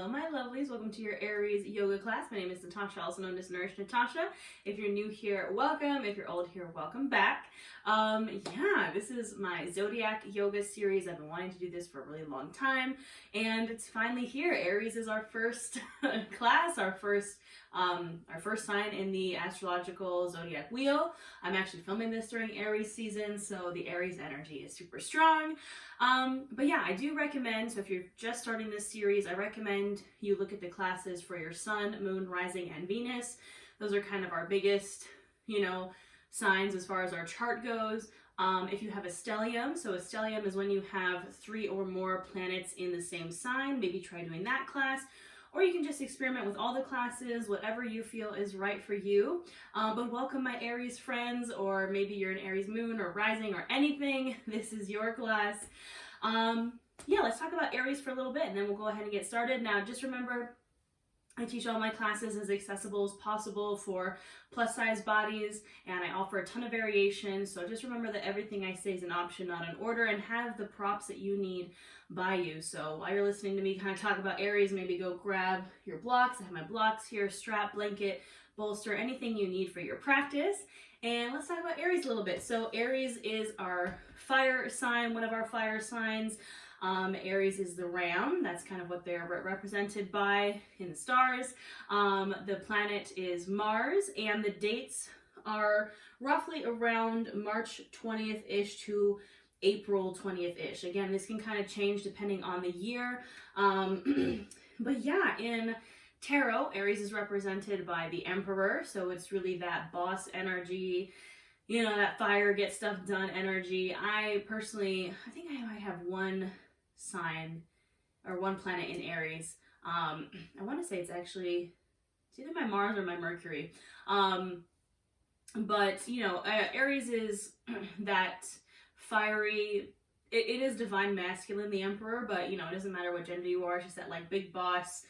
Hello, my lovelies. Welcome to your Aries yoga class. My name is Natasha, also known as Nourish Natasha. If you're new here, welcome. If you're old here, welcome back. This is my Zodiac yoga series. I've been wanting to do this for a really long time, and it's finally here. Aries is our first class, our first sign in the astrological zodiac wheel. I'm actually filming this during Aries season, so the Aries energy is super strong. But yeah, I do recommend, so if you're just starting this series, I recommend you look at the classes for your sun, moon, rising, and Venus. Those are kind of our biggest, signs as far as our chart goes. If you have a stellium, so a stellium is when you have 3 or more planets in the same sign, maybe try doing that class. Or you can just experiment with all the classes, whatever you feel is right for you. But welcome my Aries friends, or maybe you're an Aries moon or rising or anything. This is your class. Let's talk about Aries for a little bit and then we'll go ahead and get started. Now, just remember, I teach all my classes as accessible as possible for plus size bodies, and I offer a ton of variation. So just remember that everything I say is an option, not an order, and have the props that you need by you. So while you're listening to me kind of talk about Aries, maybe go grab your blocks. I have my blocks here, strap, blanket, bolster, anything you need for your practice. And let's talk about Aries a little bit. So Aries is our fire sign, one of our fire signs. Aries is the ram. That's kind of what they're represented by in the stars. The planet is Mars, and the dates are roughly around March 20th-ish to April 20th-ish. Again, this can kind of change depending on the year. But yeah, in tarot, Aries is represented by the Emperor, so it's really that boss energy, that fire, get stuff done energy. I think I might have one sign or one planet in Aries. I want to say it's either my Mars or my Mercury. Aries is that fiery, it is divine masculine, the Emperor, but it doesn't matter what gender you are. It's just that like big boss,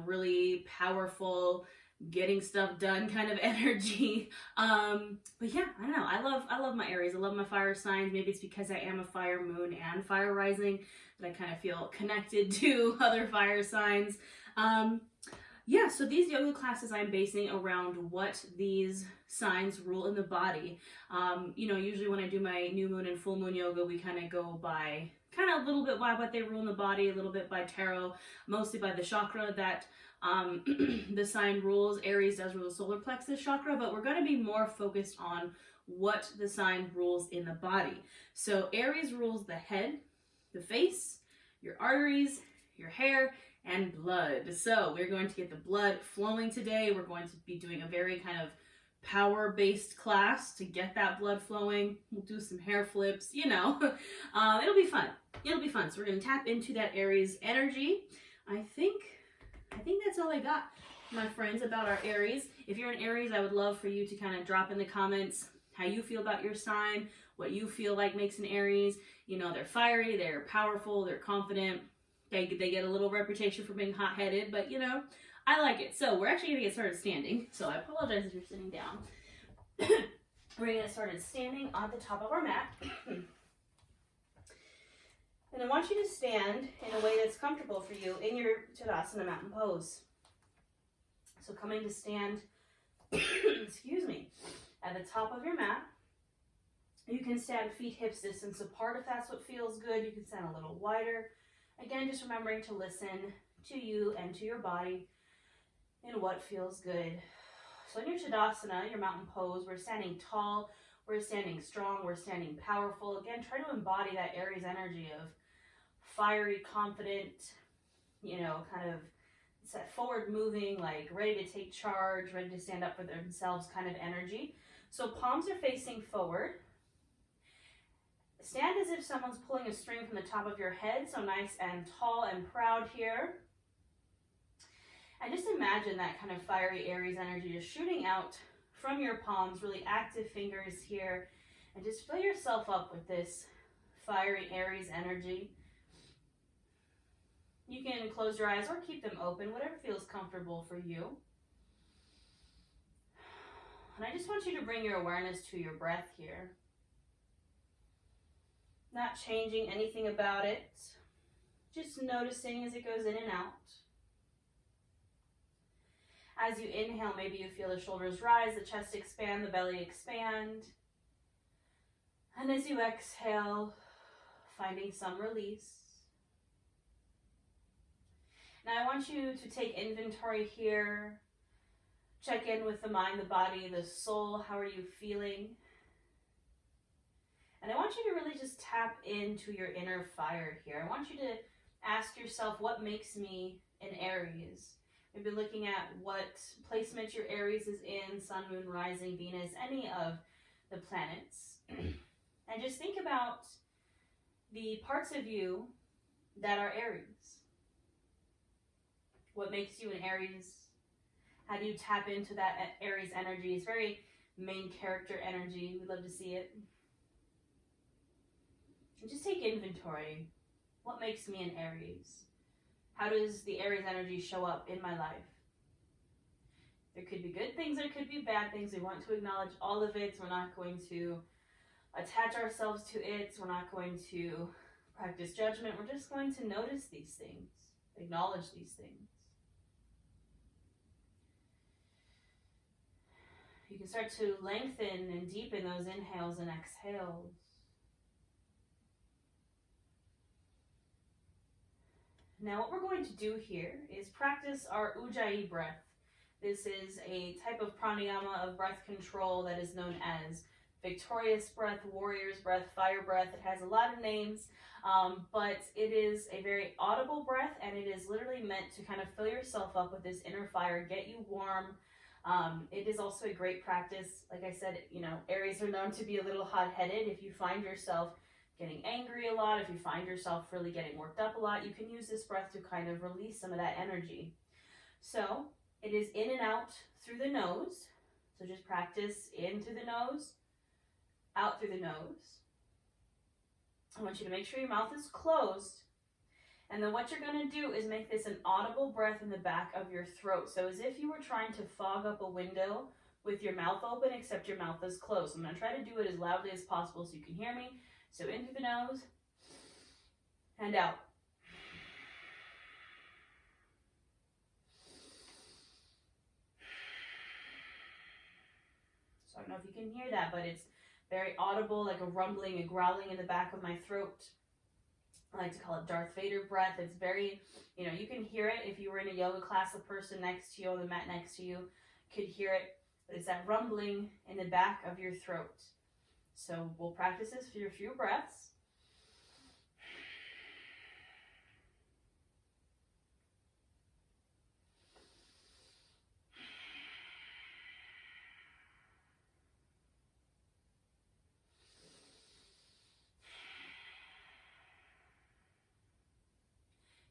really powerful, getting stuff done kind of energy. But yeah, I don't know. I love my Aries. I love my fire signs. Maybe it's because I am a fire moon and fire rising that I kind of feel connected to other fire signs. So these yoga classes I'm basing around what these signs rule in the body. Usually when I do my new moon and full moon yoga, we kind of go by a little bit by what they rule in the body, a little bit by tarot, mostly by the chakra that the sign rules. Aries does rule the solar plexus chakra, but we're going to be more focused on what the sign rules in the body. So Aries rules the head, the face, your arteries, your hair, and blood. So we're going to get the blood flowing today. We're going to be doing a very kind of power-based class to get that blood flowing. We'll do some hair flips, it'll be fun. It'll be fun. So we're going to tap into that Aries energy. I think that's all I got, my friends, about our Aries. If you're an Aries, I would love for you to kind of drop in the comments how you feel about your sign, what you feel like makes an Aries. They're fiery, they're powerful, they're confident. They get a little reputation for being hot-headed, but I like it. So we're actually going to get started standing. So I apologize if you're sitting down. We're going to get started standing on the top of our mat. And I want you to stand in a way that's comfortable for you in your Tadasana mountain pose. So coming to stand, excuse me, at the top of your mat. You can stand feet hips distance apart if that's what feels good. You can stand a little wider. Again, just remembering to listen to you and to your body and what feels good. So in your Tadasana, your mountain pose, we're standing tall, we're standing strong, we're standing powerful. Again, try to embody that Aries energy of fiery, confident, kind of set forward moving, like ready to take charge, ready to stand up for themselves kind of energy. So palms are facing forward. Stand as if someone's pulling a string from the top of your head, so nice and tall and proud here. And just imagine that kind of fiery Aries energy just shooting out from your palms, really active fingers here, and just fill yourself up with this fiery Aries energy. You can close your eyes or keep them open, whatever feels comfortable for you. And I just want you to bring your awareness to your breath here. Not changing anything about it, just noticing as it goes in and out. As you inhale, maybe you feel the shoulders rise, the chest expand, the belly expand. And as you exhale, finding some release. Now I want you to take inventory here. Check in with the mind, the body, the soul. How are you feeling? And I want you to really just tap into your inner fire here. I want you to ask yourself, what makes me an Aries? Maybe looking at what placement your Aries is in, Sun, Moon, Rising, Venus, any of the planets. And just think about the parts of you that are Aries. What makes you an Aries? How do you tap into that Aries energy? It's very main character energy. We love to see it. And just take inventory. What makes me an Aries? How does the Aries energy show up in my life? There could be good things, there could be bad things. We want to acknowledge all of it. We're not going to attach ourselves to it. We're not going to practice judgment. We're just going to notice these things, acknowledge these things. You can start to lengthen and deepen those inhales and exhales. Now what we're going to do here is practice our Ujjayi breath. This is a type of pranayama of breath control that is known as victorious breath, warrior's breath, fire breath. It has a lot of names, but it is a very audible breath, and it is literally meant to kind of fill yourself up with this inner fire, get you warm. It is also a great practice. Like I said, Aries are known to be a little hot-headed. If you find yourself getting angry a lot, if you find yourself really getting worked up a lot, you can use this breath to kind of release some of that energy. So it is in and out through the nose. So just practice in through the nose, out through the nose. I want you to make sure your mouth is closed. And then what you're going to do is make this an audible breath in the back of your throat. So as if you were trying to fog up a window with your mouth open, except your mouth is closed. I'm going to try to do it as loudly as possible so you can hear me. So in through the nose and out. So I don't know if you can hear that, but it's very audible, like a rumbling, a growling in the back of my throat. I like to call it Darth Vader breath. It's very, you can hear it. If you were in a yoga class, the person next to you on the mat next to you could hear it. But it's that rumbling in the back of your throat. So we'll practice this for a few breaths.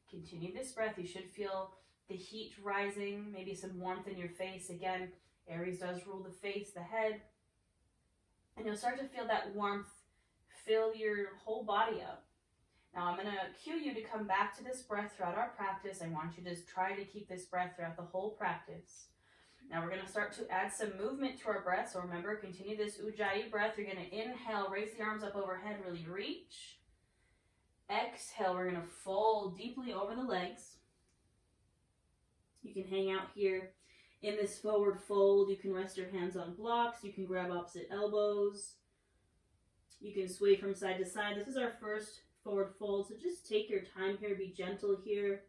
Continue this breath. You should feel the heat rising, maybe some warmth in your face. Again, Aries does rule the face, the head. And you'll start to feel that warmth fill your whole body up. Now I'm going to cue you to come back to this breath throughout our practice. I want you to try to keep this breath throughout the whole practice. Now we're going to start to add some movement to our breath. So remember, continue this Ujjayi breath. You're going to inhale, raise the arms up overhead, really reach. Exhale, we're going to fold deeply over the legs. You can hang out here in this forward fold. You can rest your hands on blocks. You can grab opposite elbows. You can sway from side to side. This is our first forward fold, so just take your time here. Be gentle here.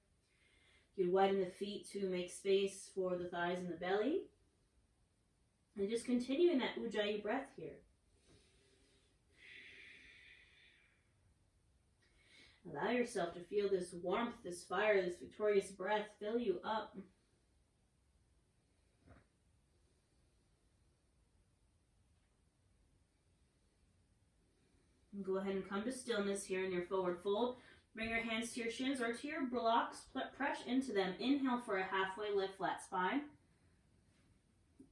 You can widen the feet to make space for the thighs and the belly. And just continue in that Ujjayi breath here. Allow yourself to feel this warmth, this fire, this victorious breath fill you up. And go ahead and come to stillness here in your forward fold. Bring your hands to your shins or to your blocks. Press into them. Inhale for a halfway lift, flat spine.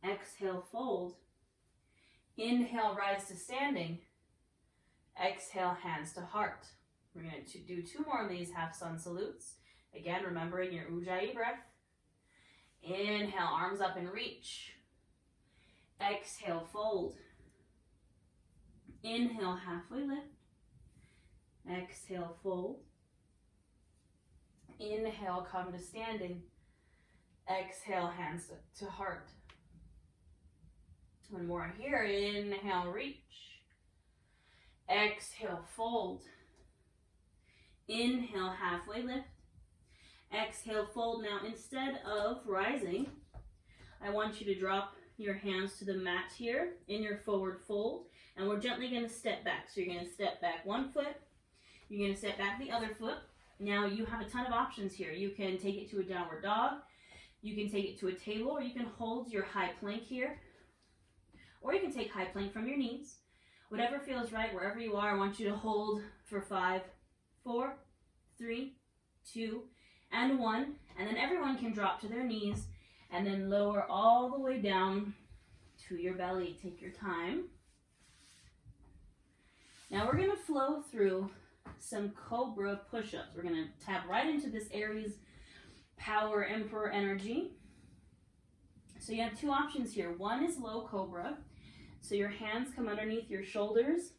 Exhale, fold. Inhale, rise to standing. Exhale, hands to heart. We're going to do 2 more of these half sun salutes. Again, remembering your Ujjayi breath. Inhale, arms up and reach. Exhale, fold. Inhale, halfway lift. Exhale, fold. Inhale, come to standing. Exhale, hands to heart. One more here. Inhale, reach. Exhale, fold. Inhale, halfway lift. Exhale, fold. Now, instead of rising, I want you to drop your hands to the mat here in your forward fold, and we're gently going to step back. So you're going to step back one foot, you're going to step back the other foot. Now, you have a ton of options here. You can take it to a downward dog, you can take it to a table, or you can hold your high plank here, or you can take high plank from your knees. Whatever feels right, wherever you are, I want you to hold for 5, 4, 3, 2, and 1, and then everyone can drop to their knees and then lower all the way down to your belly. Take your time. Now we're going to flow through some Cobra push-ups. We're going to tap right into this Aries power emperor energy. So you have two options here. One is low Cobra. So your hands come underneath your shoulders,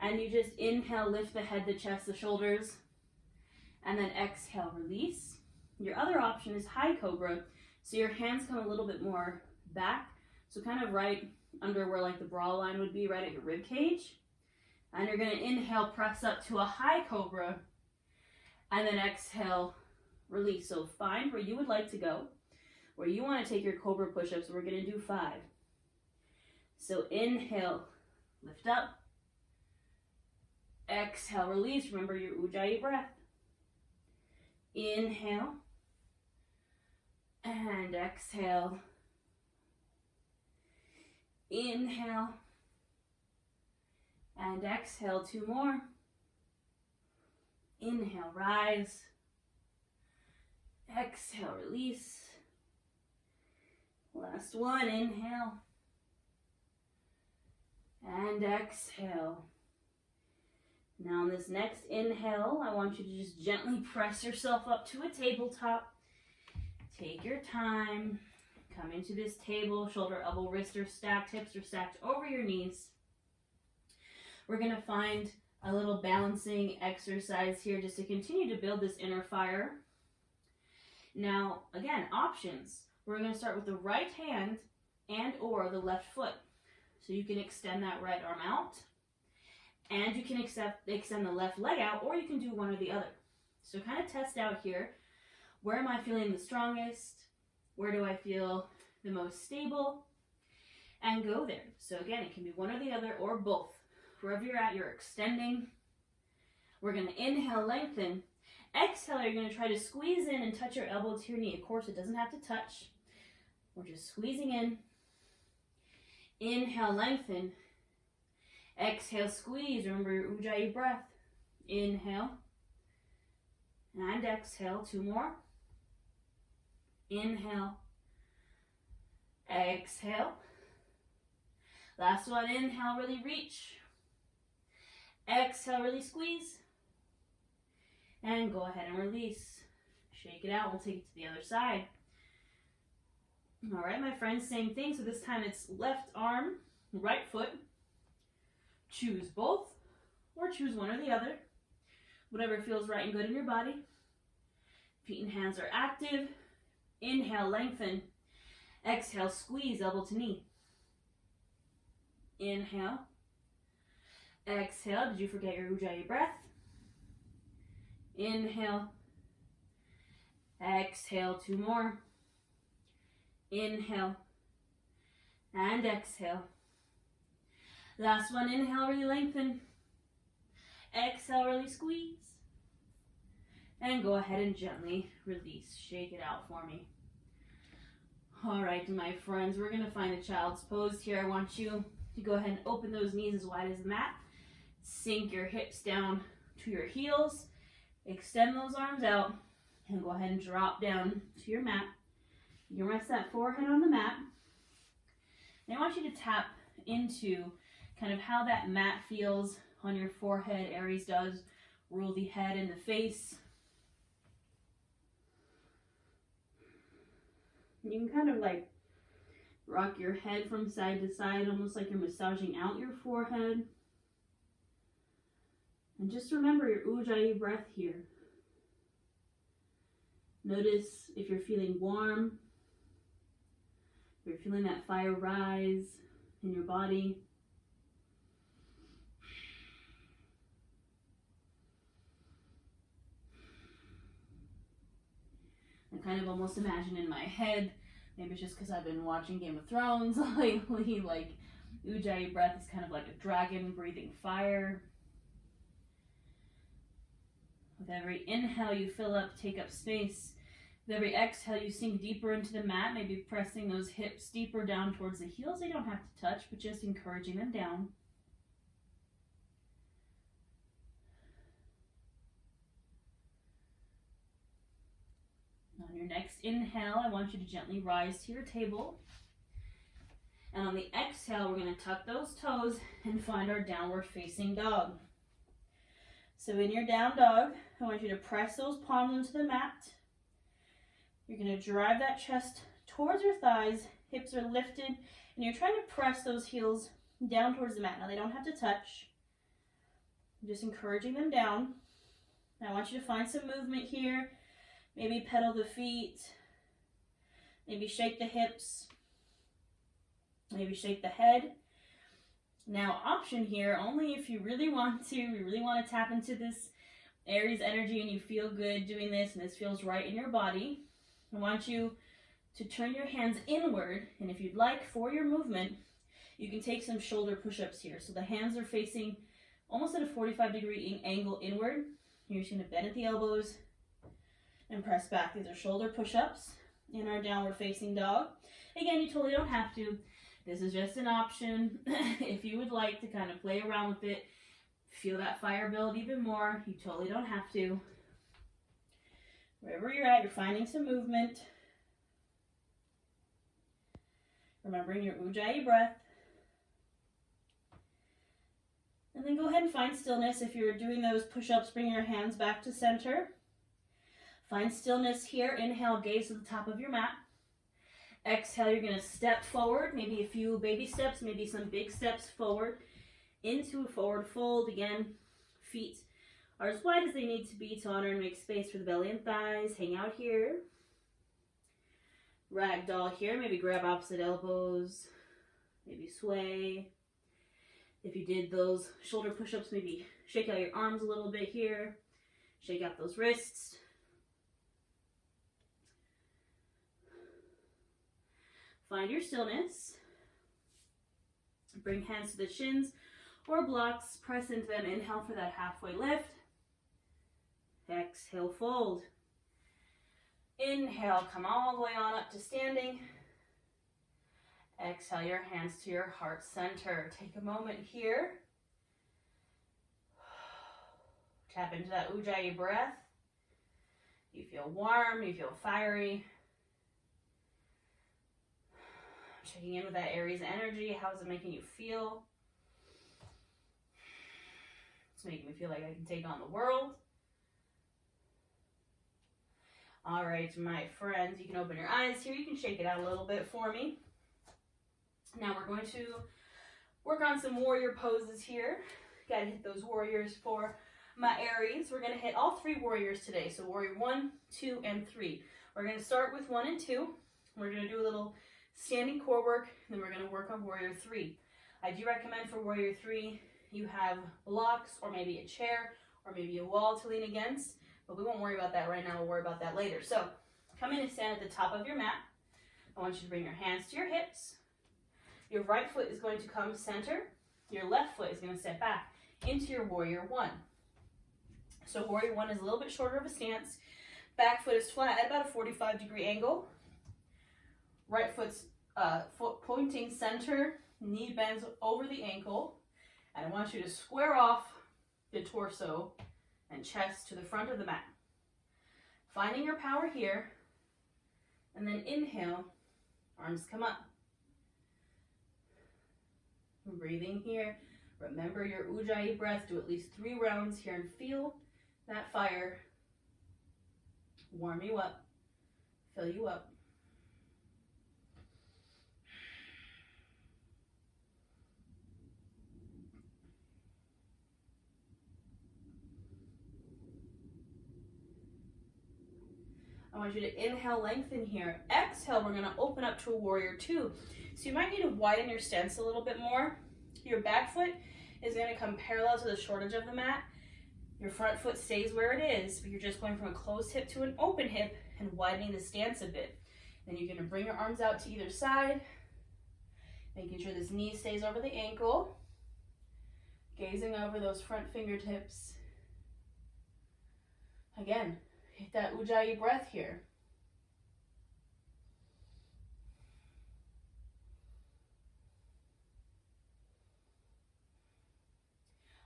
and you just inhale, lift the head, the chest, the shoulders, and then exhale, release. Your other option is high Cobra. So your hands come a little bit more back, so kind of right under where like the bra line would be, right at your rib cage. And you're going to inhale, press up to a high Cobra, and then exhale, release. So find where you would like to go, where you want to take your Cobra push-ups. We're going to do 5. So inhale, lift up. Exhale, release. Remember your Ujjayi breath. Inhale. And exhale. Inhale. And exhale. 2 more. Inhale, rise. Exhale, release. Last one, inhale. And exhale. Now on this next inhale, I want you to just gently press yourself up to a tabletop. Take your time. Come into this table. Shoulder, elbow, wrist are stacked. Hips are stacked over your knees. We're going to find a little balancing exercise here just to continue to build this inner fire. Now, again, options. We're going to start with the right hand and or the left foot. So you can extend that right arm out, and you can extend the left leg out, or you can do one or the other. So kind of test out here. Where am I feeling the strongest? Where do I feel the most stable? And go there. So again, it can be one or the other or both. Wherever you're at, you're extending. We're going to inhale, lengthen. Exhale, you're going to try to squeeze in and touch your elbow to your knee. Of course, it doesn't have to touch. We're just squeezing in. Inhale, lengthen. Exhale, squeeze. Remember your Ujjayi breath. Inhale. And exhale. 2 more. Inhale. Exhale. Last one. Inhale, really reach. Exhale, really squeeze. And go ahead and release. Shake it out. We'll take it to the other side. All right, my friends, same thing. So this time it's left arm, right foot. Choose both or choose one or the other. Whatever feels right and good in your body. Feet and hands are active. Inhale, lengthen. Exhale, squeeze, elbow to knee. Inhale. Exhale. Did you forget your Ujjayi breath? Inhale. Exhale. 2 more. Inhale. And exhale. Last one. Inhale, really lengthen. Exhale, really squeeze. And go ahead and gently release. Shake it out for me. All right, my friends, we're going to find a child's pose here. I want you to go ahead and open those knees as wide as the mat. Sink your hips down to your heels. Extend those arms out. And go ahead and drop down to your mat. You can rest that forehead on the mat. And I want you to tap into kind of how that mat feels on your forehead. Aries does rule the head and the face. You can kind of like rock your head from side to side, almost like you're massaging out your forehead. And just remember your Ujjayi breath here. Notice if you're feeling warm, if you're feeling that fire rise in your body. I kind of almost imagine in my head, maybe it's just because I've been watching Game of Thrones lately, like Ujjayi breath is kind of like a dragon breathing fire. With every inhale you fill up, take up space. With every exhale you sink deeper into the mat, maybe pressing those hips deeper down towards the heels. They don't have to touch, but just encouraging them down. On your next inhale, I want you to gently rise to your table. And on the exhale, we're going to tuck those toes and find our downward facing dog. So in your down dog, I want you to press those palms into the mat. You're going to drive that chest towards your thighs, hips are lifted, and you're trying to press those heels down towards the mat. Now they don't have to touch. I'm just encouraging them down. And I want you to find some movement here. Maybe pedal the feet, maybe shake the hips, maybe shake the head. Now, option here, only if you really want to tap into this Aries energy and you feel good doing this and this feels right in your body. I want you to turn your hands inward, and if you'd like, for your movement, you can take some shoulder push-ups here. So the hands are facing almost at a 45-degree angle inward. You're just going to bend at the elbows and press back. These are shoulder push-ups in our downward facing dog. Again, you totally don't have to. This is just an option. If you would like to kind of play around with it, feel that fire build even more, you totally don't have to. Wherever you're at, you're finding some movement. Remembering your Ujjayi breath. And then go ahead and find stillness. If you're doing those push-ups, bring your hands back to center. Find stillness here. Inhale, gaze to the top of your mat. Exhale, you're going to step forward, maybe a few baby steps, maybe some big steps forward into a forward fold. Again, feet are as wide as they need to be to honor and make space for the belly and thighs. Hang out here. Ragdoll here, maybe grab opposite elbows, maybe sway. If you did those shoulder push-ups, maybe shake out your arms a little bit here. Shake out those wrists. Find your stillness. Bring hands to the shins or blocks. Press into them. Inhale for that halfway lift. Exhale, fold. Inhale, come all the way on up to standing. Exhale your hands to your heart center. Take a moment here. Tap into that Ujjayi breath. You feel warm, you feel fiery. Checking in with that Aries energy. How is it making you feel? It's making me feel like I can take on the world. All right, my friends, you can open your eyes here. You can shake it out a little bit for me. Now we're going to work on some warrior poses here. Got to hit those warriors for my Aries. We're going to hit all three warriors today. So warrior 1, 2, and 3. We're going to start with 1 and 2. We're going to do a little standing core work, and then we're going to work on warrior 3. I do recommend for warrior 3, you have blocks or maybe a chair or maybe a wall to lean against, but we won't worry about that right now. We'll worry about that later. So come in and stand at the top of your mat. I want you to bring your hands to your hips. Your right foot is going to come center. Your left foot is going to step back into your warrior 1. So warrior 1 is a little bit shorter of a stance. Back foot is flat at about a 45-degree angle. Right foot's foot pointing center, knee bends over the ankle, and I want you to square off the torso and chest to the front of the mat. Finding your power here, and then inhale, arms come up. Breathing here. Remember your Ujjayi breath. Do at least 3 rounds here and feel that fire warm you up, fill you up. I want you to inhale, lengthen here. Exhale, we're going to open up to a warrior two. So you might need to widen your stance a little bit more. Your back foot is going to come parallel to the short edge of the mat. Your front foot stays where it is, but you're just going from a closed hip to an open hip and widening the stance a bit. Then you're going to bring your arms out to either side, making sure this knee stays over the ankle, gazing over those front fingertips. Again, hit that Ujjayi breath here.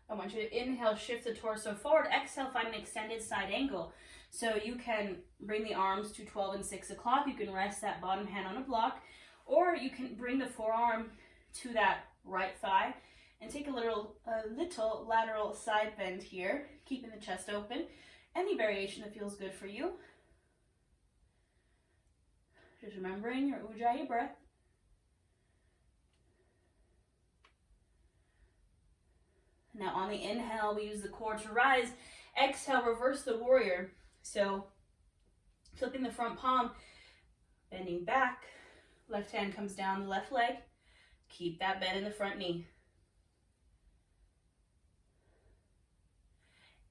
I want you to inhale, shift the torso forward. Exhale, find an extended side angle. So you can bring the arms to 12 and 6 o'clock. You can rest that bottom hand on a block, or you can bring the forearm to that right thigh and take a little lateral side bend here, keeping the chest open. Any variation that feels good for you. Just remembering your Ujjayi breath. Now on the inhale, we use the core to rise. Exhale, reverse the warrior. So flipping the front palm, bending back. Left hand comes down the left leg. Keep that bend in the front knee.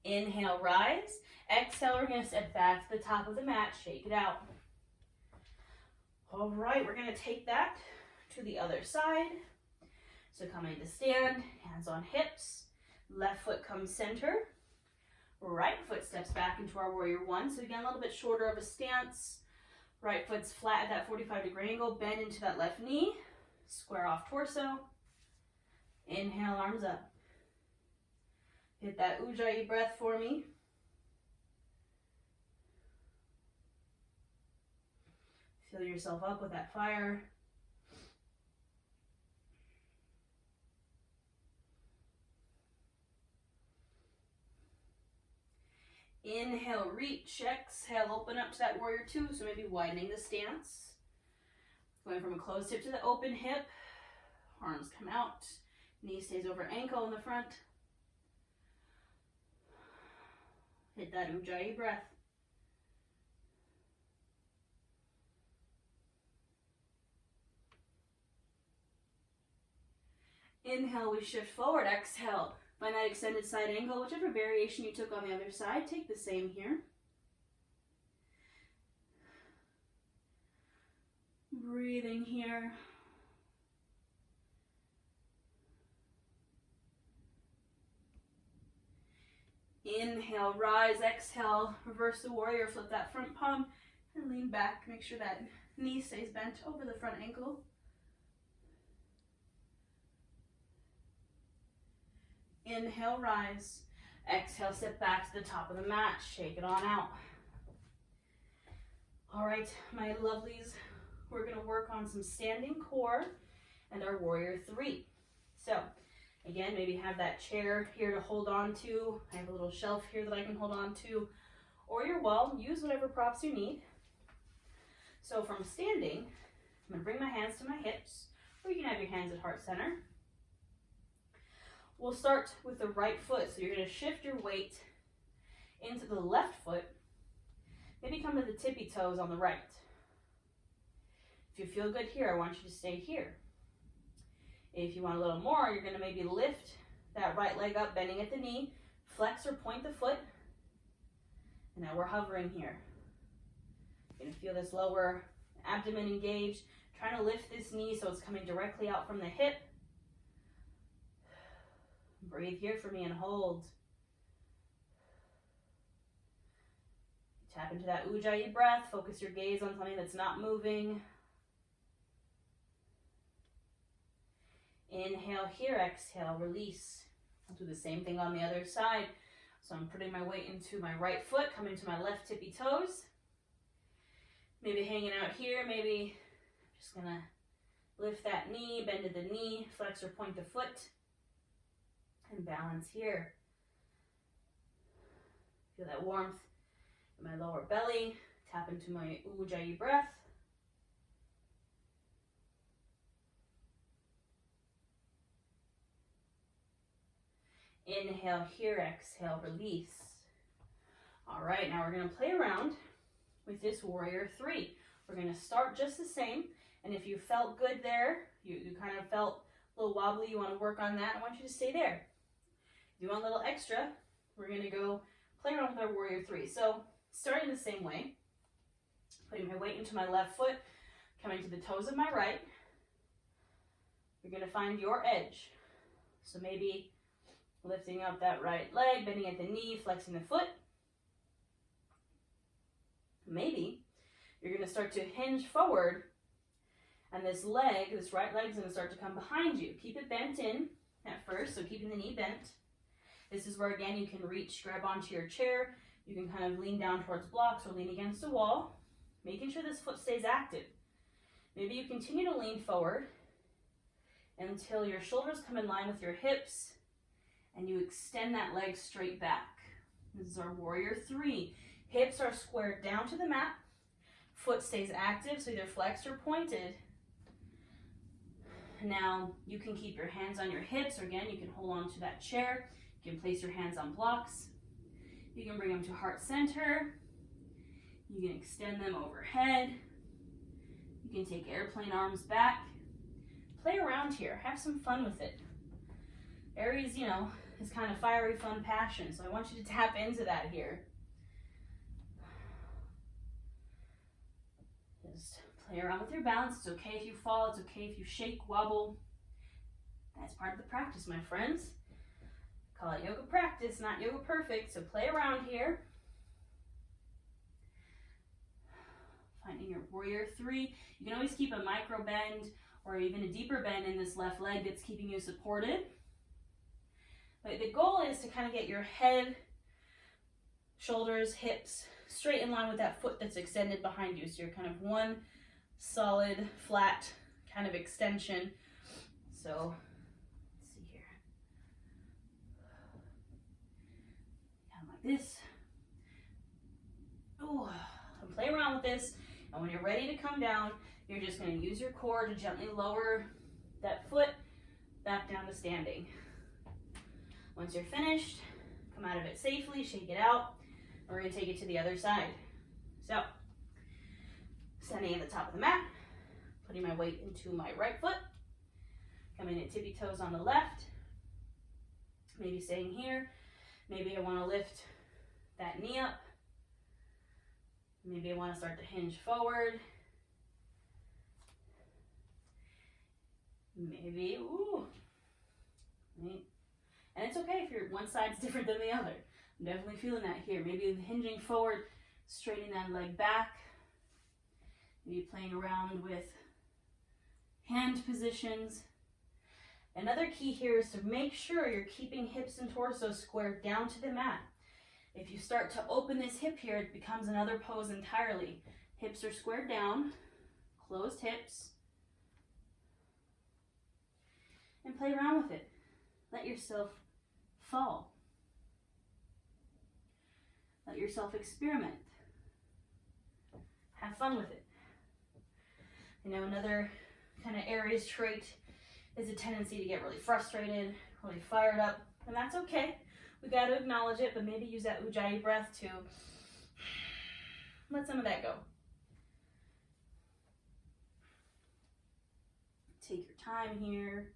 Inhale, rise. Exhale, we're going to step back to the top of the mat. Shake it out. All right, we're going to take that to the other side. So coming to stand, hands on hips. Left foot comes center. Right foot steps back into our warrior one. So again, a little bit shorter of a stance. Right foot's flat at that 45-degree angle. Bend into that left knee. Square off torso. Inhale, arms up. Hit that Ujjayi breath for me. Fill yourself up with that fire. Inhale, reach. Exhale, open up to that warrior two. So maybe widening the stance. Going from a closed hip to the open hip. Arms come out. Knee stays over ankle in the front. Hit that Ujjayi breath. Inhale, we shift forward. Exhale, find that extended side angle. Whichever variation you took on the other side, take the same here. Breathing here. Inhale, rise. Exhale, reverse the warrior. Flip that front palm and lean back. Make sure that knee stays bent over the front ankle. Inhale, rise. Exhale, step back to the top of the mat. Shake it on out. All right, my lovelies, we're going to work on some standing core and our warrior three. So again, maybe have that chair here to hold on to. I have a little shelf here that I can hold on to, or your wall. Use whatever props you need. So from standing, I'm going to bring my hands to my hips, or you can have your hands at heart center. We'll start with the right foot. So you're going to shift your weight into the left foot. Maybe come to the tippy toes on the right. If you feel good here, I want you to stay here. If you want a little more, you're going to maybe lift that right leg up, bending at the knee, flex or point the foot. And now we're hovering here. You're going to feel this lower abdomen engaged, trying to lift this knee so it's coming directly out from the hip. Breathe here for me and hold. Tap into that Ujjayi breath. Focus your gaze on something that's not moving. Inhale here, exhale, release. I'll do the same thing on the other side. So I'm putting my weight into my right foot, coming to my left tippy toes. Maybe hanging out here, maybe just gonna lift that knee, bend to the knee, flex or point the foot, and balance here. Feel that warmth in my lower belly. Tap into my Ujjayi breath. Inhale here, exhale, release. All right, now we're going to play around with this warrior three. We're going to start just the same. And if you felt good there, you kind of felt a little wobbly, you want to work on that, I want you to stay there. If you want a little extra, we're going to go play around with our warrior three. So starting the same way, putting my weight into my left foot, coming to the toes of my right. You're going to find your edge. So maybe lifting up that right leg, bending at the knee, flexing the foot. Maybe you're going to start to hinge forward, and this leg, this right leg, is going to start to come behind you. Keep it bent in at first, so keeping the knee bent. This is where, again, you can reach, grab onto your chair. You can kind of lean down towards blocks or lean against a wall, making sure this foot stays active. Maybe you continue to lean forward until your shoulders come in line with your hips, and you extend that leg straight back. This is our warrior three. Hips are squared down to the mat. Foot stays active, so either flexed or pointed. Now, you can keep your hands on your hips, or again, you can hold on to that chair. You can place your hands on blocks. You can bring them to heart center. You can extend them overhead. You can take airplane arms back. Play around here. Have some fun with it. Aries, you know, is kind of fiery, fun passion, so I want you to tap into that here. Just play around with your balance. It's okay if you fall. It's okay if you shake, wobble. That's part of the practice, my friends. Call it yoga practice, not yoga perfect. So play around here. Finding your warrior three. You can always keep a micro bend or even a deeper bend in this left leg that's keeping you supported. But the goal is to kind of get your head, shoulders, hips straight in line with that foot that's extended behind you. So you're kind of one solid, flat kind of extension. So let's see here. Kind of like this. Oh, and play around with this. And when you're ready to come down, you're just going to use your core to gently lower that foot back down to standing. Once you're finished, come out of it safely, shake it out. We're going to take it to the other side. So, standing at the top of the mat, putting my weight into my right foot, coming at tippy toes on the left, maybe staying here. Maybe I want to lift that knee up. Maybe I want to start to hinge forward. Maybe, and it's okay if your one side's different than the other. I'm definitely feeling that here. Maybe hinging forward, straightening that leg back. Maybe playing around with hand positions. Another key here is to make sure you're keeping hips and torso squared down to the mat. If you start to open this hip here, it becomes another pose entirely. Hips are squared down, closed hips. And play around with it. Let yourself fall. Let yourself experiment. Have fun with it. You know, another kind of Aries trait is a tendency to get really frustrated, really fired up, and that's okay. We got to acknowledge it, but maybe use that Ujjayi breath to let some of that go. Take your time here.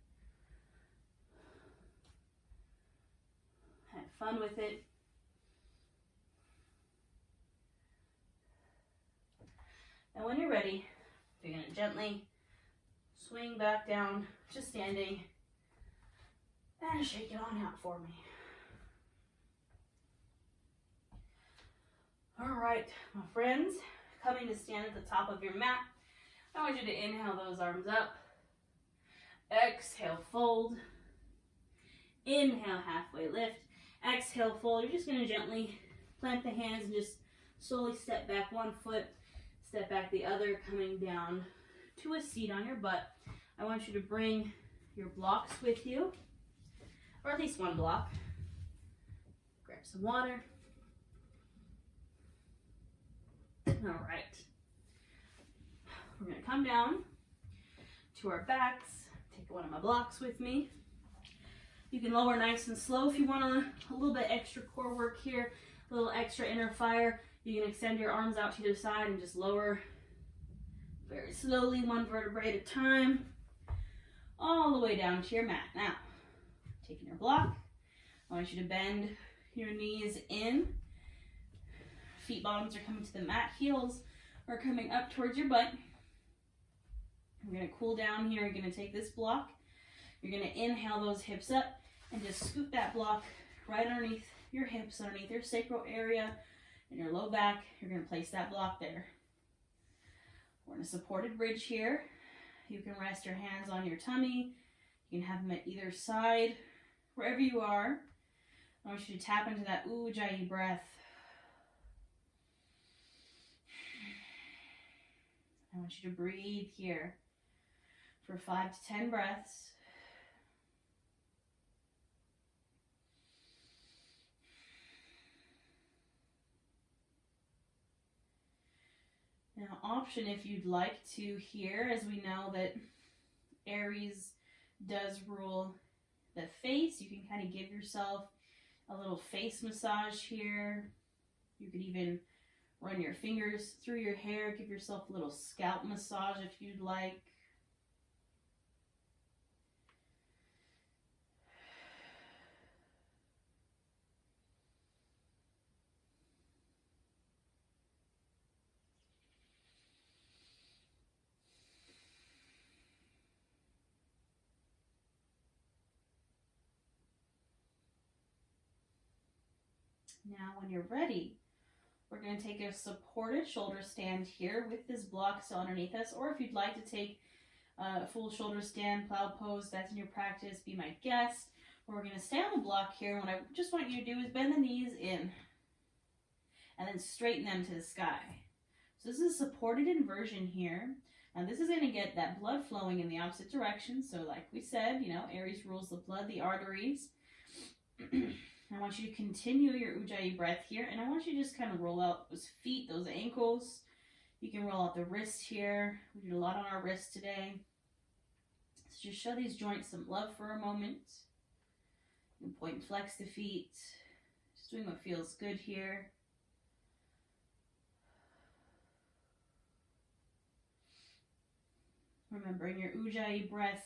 Have fun with it. And when you're ready, you're going to gently swing back down to standing and shake it on out for me. All right, my friends, coming to stand at the top of your mat. I want you to inhale those arms up. Exhale, fold. Inhale, halfway lift. Exhale, fold. You're just going to gently plant the hands and just slowly step back one foot, step back the other, coming down to a seat on your butt. I want you to bring your blocks with you, or at least one block. Grab some water. All right. We're going to come down to our backs. Take one of my blocks with me. You can lower nice and slow if you want a little bit extra core work here, a little extra inner fire. You can extend your arms out to either side and just lower very slowly, one vertebrae at a time, all the way down to your mat. Now, taking your block, I want you to bend your knees in. Feet bottoms are coming to the mat, heels are coming up towards your butt. We're going to cool down here. You're going to take this block. You're going to inhale those hips up and just scoop that block right underneath your hips, underneath your sacral area and your low back. You're going to place that block there. We're in a supported bridge here. You can rest your hands on your tummy. You can have them at either side, wherever you are. I want you to tap into that Ujjayi breath. I want you to breathe here for 5 to 10 breaths. Now, option if you'd like to here, as we know that Aries does rule the face, you can kind of give yourself a little face massage here. You could even run your fingers through your hair, give yourself a little scalp massage if you'd like. Now, when you're ready, we're going to take a supported shoulder stand here with this block still underneath us, or if you'd like to take a full shoulder stand, plow pose, that's in your practice, be my guest. We're going to stay on the block here, and what I just want you to do is bend the knees in and then straighten them to the sky. So this is a supported inversion here. Now this is going to get that blood flowing in the opposite direction. So like we said, you know, Aries rules the blood, the arteries. I want you to continue your Ujjayi breath here, and I want you to just kind of roll out those feet, those ankles. You can roll out the wrist here. We did a lot on our wrist today. So just show these joints some love for a moment. You can point and flex the feet. Just doing what feels good here. Remembering your Ujjayi breath.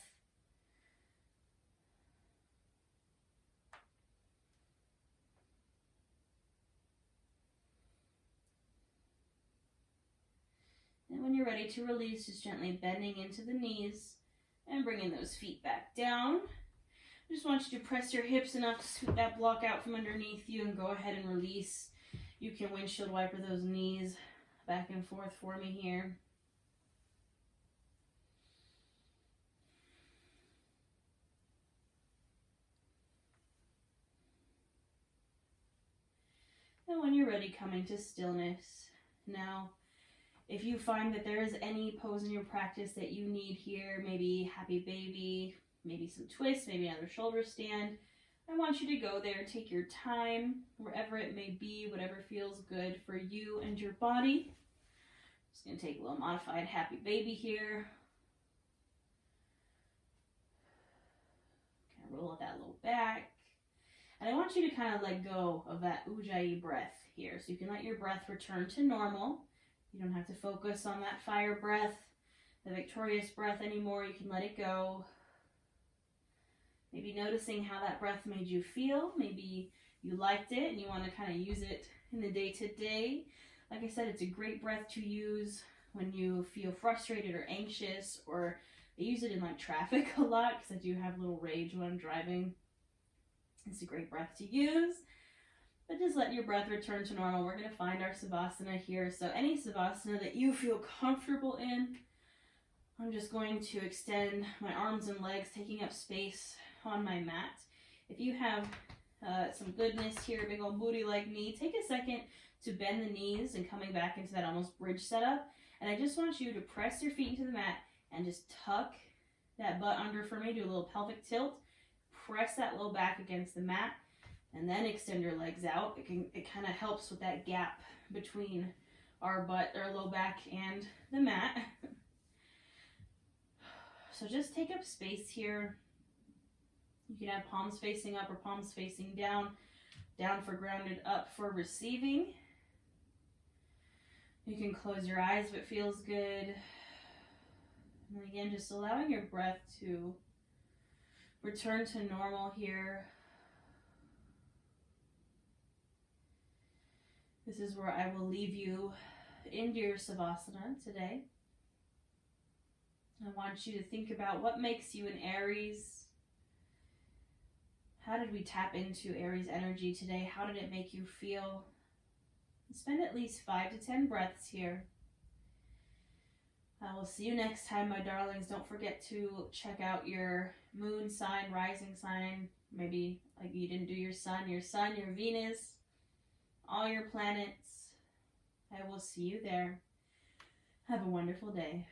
And when you're ready to release, just gently bending into the knees and bringing those feet back down. I just want you to press your hips enough to scoot that block out from underneath you and go ahead and release. You can windshield wiper those knees back and forth for me here. And when you're ready, coming to stillness. Now, if you find that there is any pose in your practice that you need here, maybe happy baby, maybe some twists, maybe another shoulder stand, I want you to go there, take your time, wherever it may be, whatever feels good for you and your body. Just going to take a little modified happy baby here. Kind of roll out that low back. And I want you to kind of let go of that Ujjayi breath here. So you can let your breath return to normal. You don't have to focus on that fire breath, the victorious breath anymore. You can let it go. Maybe noticing how that breath made you feel. Maybe you liked it and you want to kind of use it in the day-to-day. Like I said, it's a great breath to use when you feel frustrated or anxious, or I use it in like traffic a lot because I do have a little rage when I'm driving. It's a great breath to use. But just let your breath return to normal. We're going to find our Savasana here. So any Savasana that you feel comfortable in, I'm just going to extend my arms and legs, taking up space on my mat. If you have some goodness here, big old booty like me, take a second to bend the knees and coming back into that almost bridge setup. And I just want you to press your feet into the mat and just tuck that butt under for me. Do a little pelvic tilt. Press that low back against the mat. And then extend your legs out. It kind of helps with that gap between our butt, our low back, and the mat. So just take up space here. You can have palms facing up or palms facing down. Down for grounded, up for receiving. You can close your eyes if it feels good. And again, just allowing your breath to return to normal here. This is where I will leave you into your Savasana today. I want you to think about what makes you an Aries. How did we tap into Aries energy today? How did it make you feel? Spend at least 5 to 10 breaths here. I will see you next time, my darlings. Don't forget to check out your moon sign, rising sign. Maybe like you didn't do your sun, your Venus, all your planets. I will see you there. Have a wonderful day.